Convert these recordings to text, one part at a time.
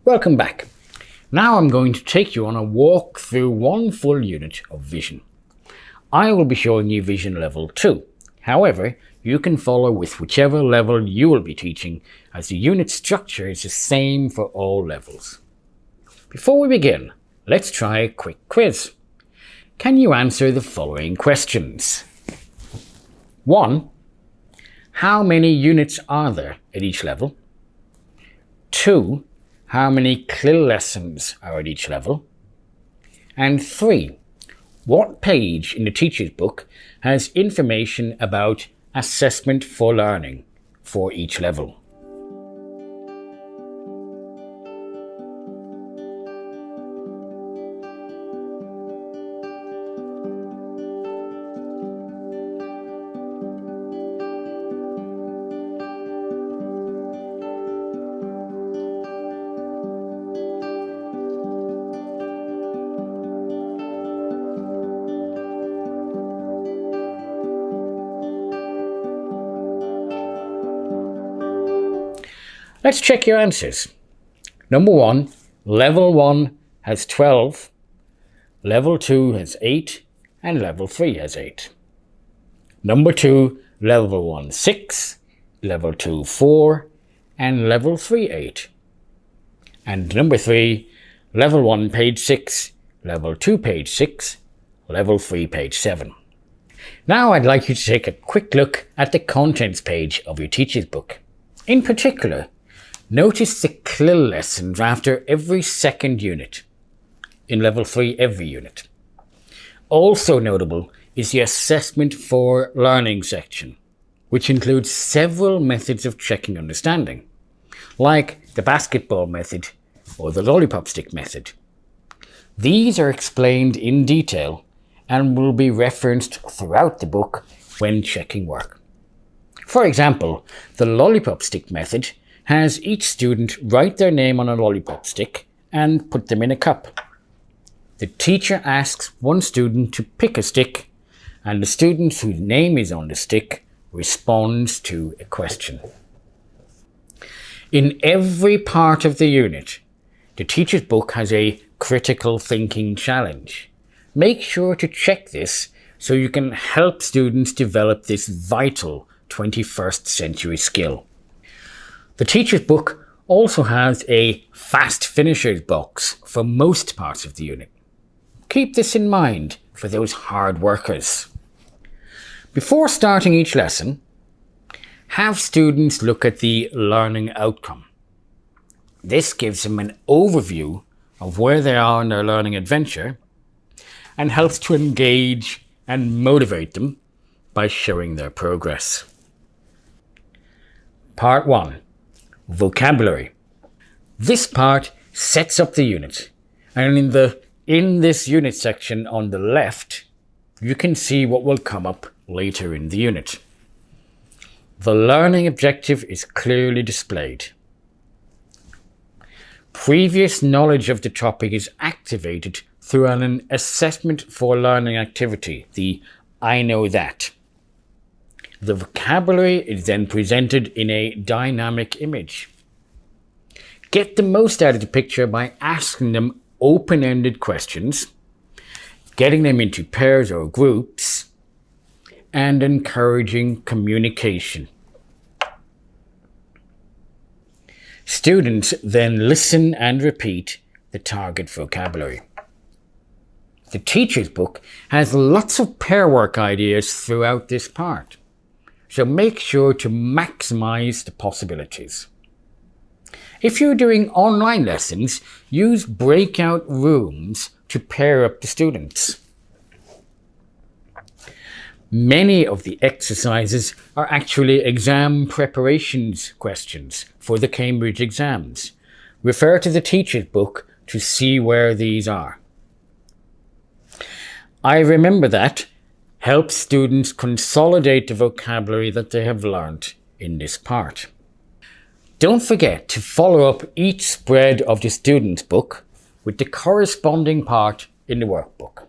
Welcome back. Now I'm going to take you on a walk through one full unit of vision. I will be showing you vision level 2. However, you can follow with whichever level you will be teaching, as the unit structure is the same for all levels. Before we begin, let's try a quick quiz. Can you answer the following questions? 1. How many units are there at each level? 2. How many CLIL lessons are at each level? And 3. What page in the teacher's book has information about assessment for learning for each level? Let's check your answers. Number 1, level 1 has 12, level 2 has 8, and level 3 has 8. Number 2, level 1 6, level 2 4, and level 3 8. And number 3, level 1 page 6, level 2 page 6, level 3 page 7. Now I'd like you to take a quick look at the contents page of your teacher's book. In particular, notice the CLIL lessons after every second unit. In level 3, every unit. Also notable is the assessment for learning section, which includes several methods of checking understanding, like the basketball method or the lollipop stick method. These are explained in detail and will be referenced throughout the book when checking work. For example, the lollipop stick method has each student write their name on a lollipop stick and put them in a cup. The teacher asks one student to pick a stick, and the student whose name is on the stick responds to a question. In every part of the unit, the teacher's book has a critical thinking challenge. Make sure to check this so you can help students develop this vital 21st century skill. The teacher's book also has a fast finishers box for most parts of the unit. Keep this in mind for those hard workers. Before starting each lesson, have students look at the learning outcome. This gives them an overview of where they are in their learning adventure and helps to engage and motivate them by showing their progress. Part 1. Vocabulary. This part sets up the unit, and in this unit section on the left, you can see what will come up later in the unit. The learning objective is clearly displayed. Previous knowledge of the topic is activated through an assessment for learning activity, the I know that. The vocabulary is then presented in a dynamic image. Get the most out of the picture by asking them open-ended questions, getting them into pairs or groups, and encouraging communication. Students then listen and repeat the target vocabulary. The teacher's book has lots of pair work ideas throughout this part, so make sure to maximize the possibilities. If you're doing online lessons, use breakout rooms to pair up the students. Many of the exercises are actually exam preparations questions for the Cambridge exams. Refer to the teacher's book to see where these are. I remember that helps students consolidate the vocabulary that they have learnt in this part. Don't forget to follow up each spread of the student's book with the corresponding part in the workbook.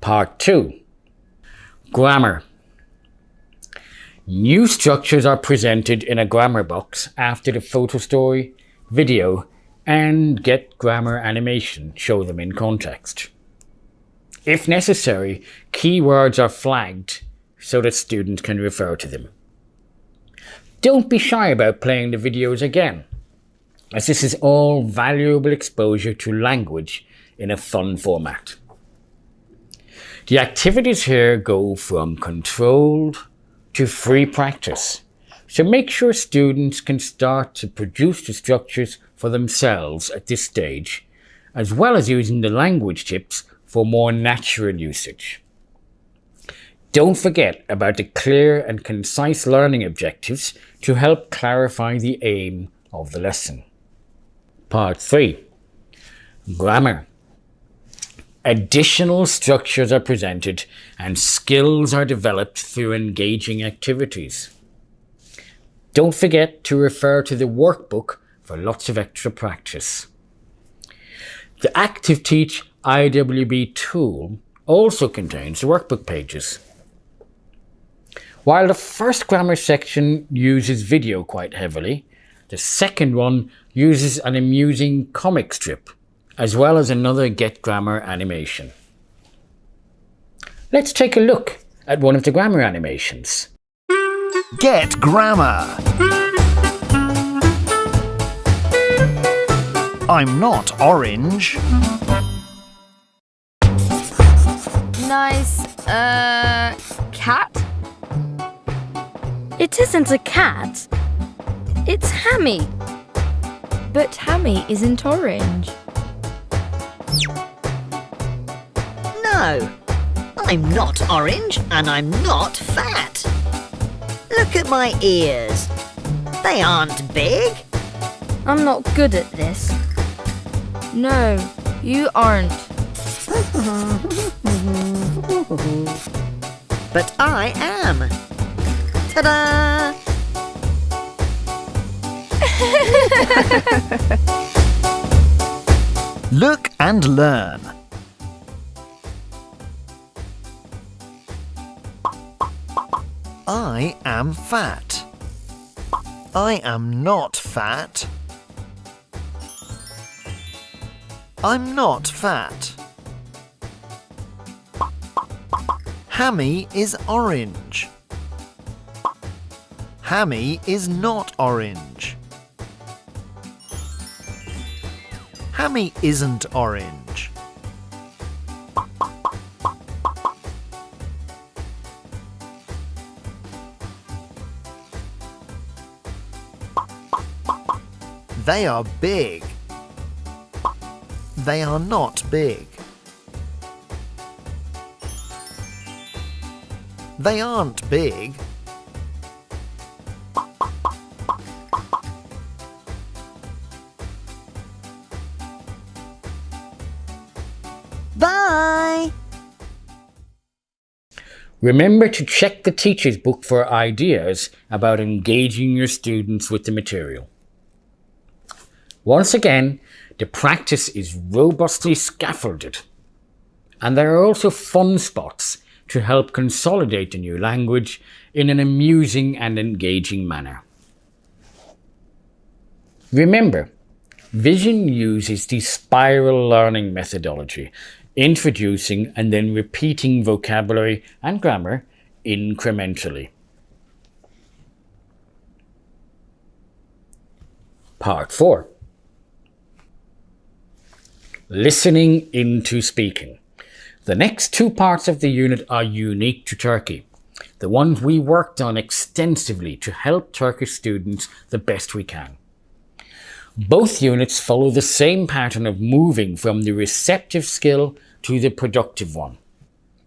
Part 2. Grammar. New structures are presented in a grammar box after the photo story, video, and get grammar animation, show them in context. If necessary, keywords are flagged so that students can refer to them. Don't be shy about playing the videos again, as this is all valuable exposure to language in a fun format. The activities here go from controlled to free practice, so make sure students can start to produce the structures for themselves at this stage, as well as using the language tips for more natural usage. Don't forget about the clear and concise learning objectives to help clarify the aim of the lesson. Part 3. Grammar. Additional structures are presented and skills are developed through engaging activities. Don't forget to refer to the workbook for lots of extra practice. The ActiveTeach IWB tool also contains the workbook pages. While the first grammar section uses video quite heavily, the second one uses an amusing comic strip, as well as another Get Grammar animation. Let's take a look at one of the grammar animations. Get Grammar. I'm not orange. Nice, cat? It isn't a cat. It's Hammy. But Hammy isn't orange. No, I'm not orange and I'm not fat. Look at my ears. They aren't big. I'm not good at this. No, you aren't. But I am. Ta-da! Look and learn. I am fat. I am not fat. I'm not fat. Hammy is orange. Hammy is not orange. Hammy isn't orange. They are big. They are not big. They aren't big. Bye! Remember to check the teacher's book for ideas about engaging your students with the material. Once again, the practice is robustly scaffolded, and there are also fun spots to help consolidate the new language in an amusing and engaging manner. Remember, Vision uses the spiral learning methodology, introducing and then repeating vocabulary and grammar incrementally. Part 4. Listening into speaking. The next two parts of the unit are unique to Turkey, the ones we worked on extensively to help Turkish students the best we can. Both units follow the same pattern of moving from the receptive skill to the productive one,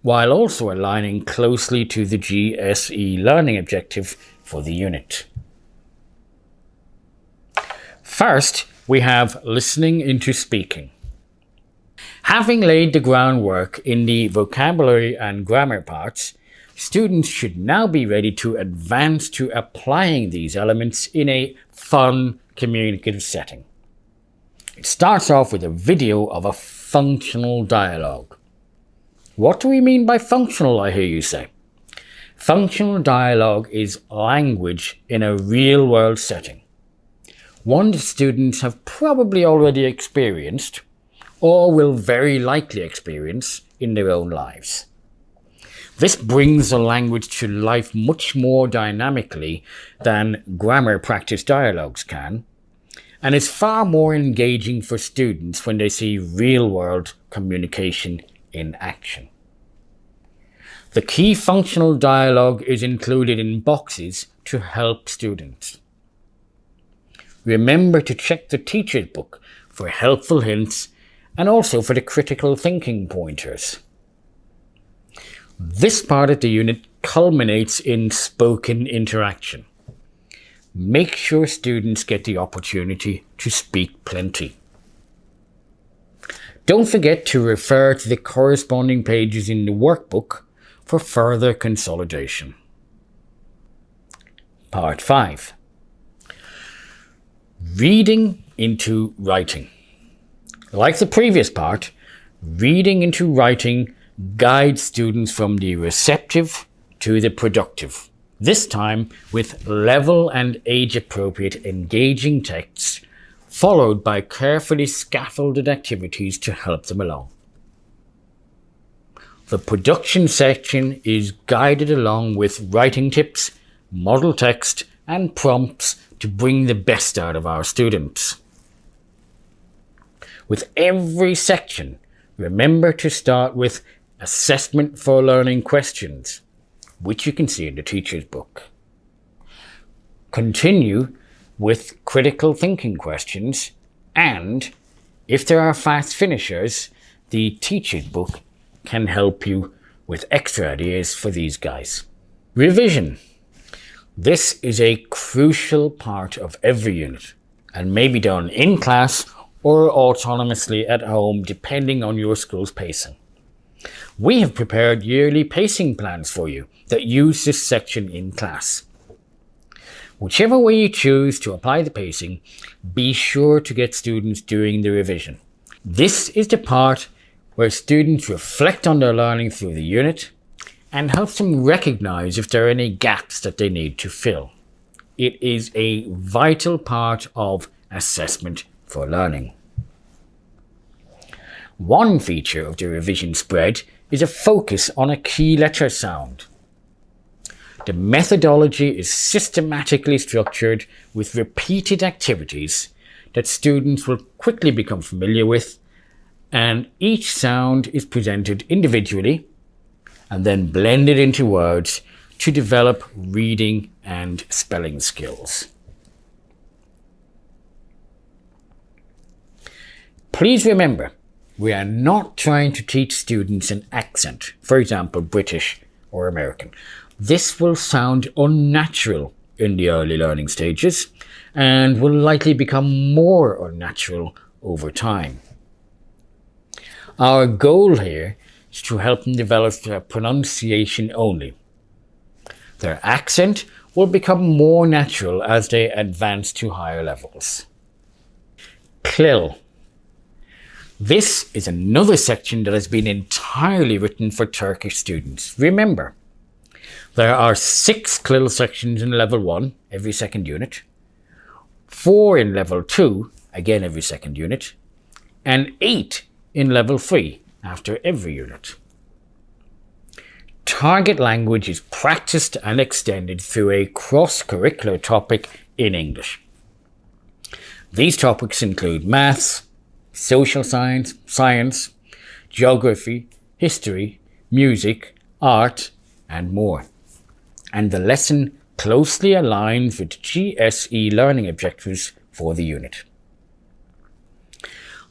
while also aligning closely to the GSE learning objective for the unit. First, we have listening into speaking. Having laid the groundwork in the vocabulary and grammar parts, students should now be ready to advance to applying these elements in a fun, communicative setting. It starts off with a video of a functional dialogue. What do we mean by functional, I hear you say? Functional dialogue is language in a real-world setting. one that students have probably already experienced or will very likely experience in their own lives. This brings the language to life much more dynamically than grammar practice dialogues can, and is far more engaging for students when they see real-world communication in action. The key functional dialogue is included in boxes to help students. Remember to check the teacher's book for helpful hints and also for the critical thinking pointers. This part of the unit culminates in spoken interaction. Make sure students get the opportunity to speak plenty. Don't forget to refer to the corresponding pages in the workbook for further consolidation. Part 5. Reading into writing. Like the previous part, reading into writing guides students from the receptive to the productive, this time with level and age-appropriate engaging texts, followed by carefully scaffolded activities to help them along. The production section is guided along with writing tips, model text, and prompts to bring the best out of our students. With every section, remember to start with assessment for learning questions, which you can see in the teacher's book. Continue with critical thinking questions, and if there are fast finishers, the teacher's book can help you with extra ideas for these guys. Revision. This is a crucial part of every unit and may be done in class or autonomously at home depending on your school's pacing. We have prepared yearly pacing plans for you that use this section in class. Whichever way you choose to apply the pacing, be sure to get students doing the revision. This is the part where students reflect on their learning through the unit and helps them recognize if there are any gaps that they need to fill. It is a vital part of assessment for learning. One feature of the revision spread is a focus on a key letter sound. The methodology is systematically structured with repeated activities that students will quickly become familiar with, and each sound is presented individually and then blended into words to develop reading and spelling skills. Please remember, we are not trying to teach students an accent, for example, British or American. This will sound unnatural in the early learning stages and will likely become more unnatural over time. Our goal here is to help them develop their pronunciation only. Their accent will become more natural as they advance to higher levels. CLIL. This is another section that has been entirely written for Turkish students. Remember, there are 6 CLIL sections in level 1, every second unit, 4 in level 2, again every second unit, and 8 in level 3 after every unit. Target language is practiced and extended through a cross-curricular topic in English. These topics include maths, social science, geography, history, music, art, and more. And the lesson closely aligns with GSE learning objectives for the unit.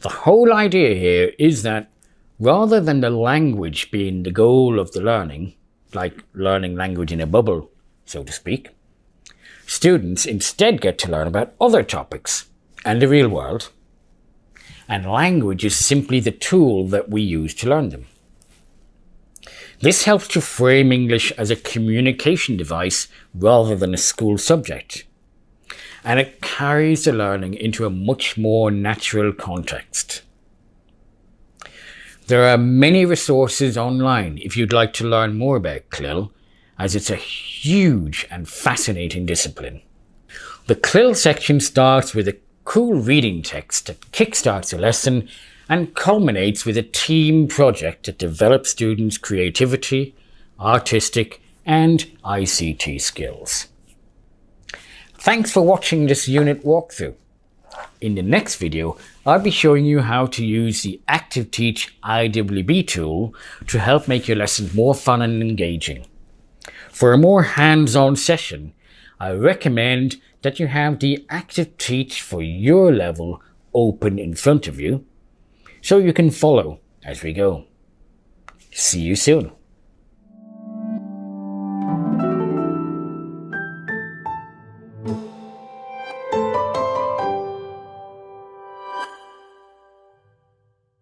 The whole idea here is that rather than the language being the goal of the learning, like learning language in a bubble, so to speak, students instead get to learn about other topics and the real world, and language is simply the tool that we use to learn them. This helps to frame English as a communication device rather than a school subject, and it carries the learning into a much more natural context. There are many resources online if you'd like to learn more about CLIL, as it's a huge and fascinating discipline. The CLIL section starts with a cool reading text that kickstarts a lesson and culminates with a team project that develops students' creativity, artistic and ICT skills. Thanks for watching this unit walkthrough. In the next video, I'll be showing you how to use the ActiveTeach IWB tool to help make your lessons more fun and engaging. For a more hands-on session, I recommend that you have the ActiveTeach for your level open in front of you, so you can follow as we go. See you soon.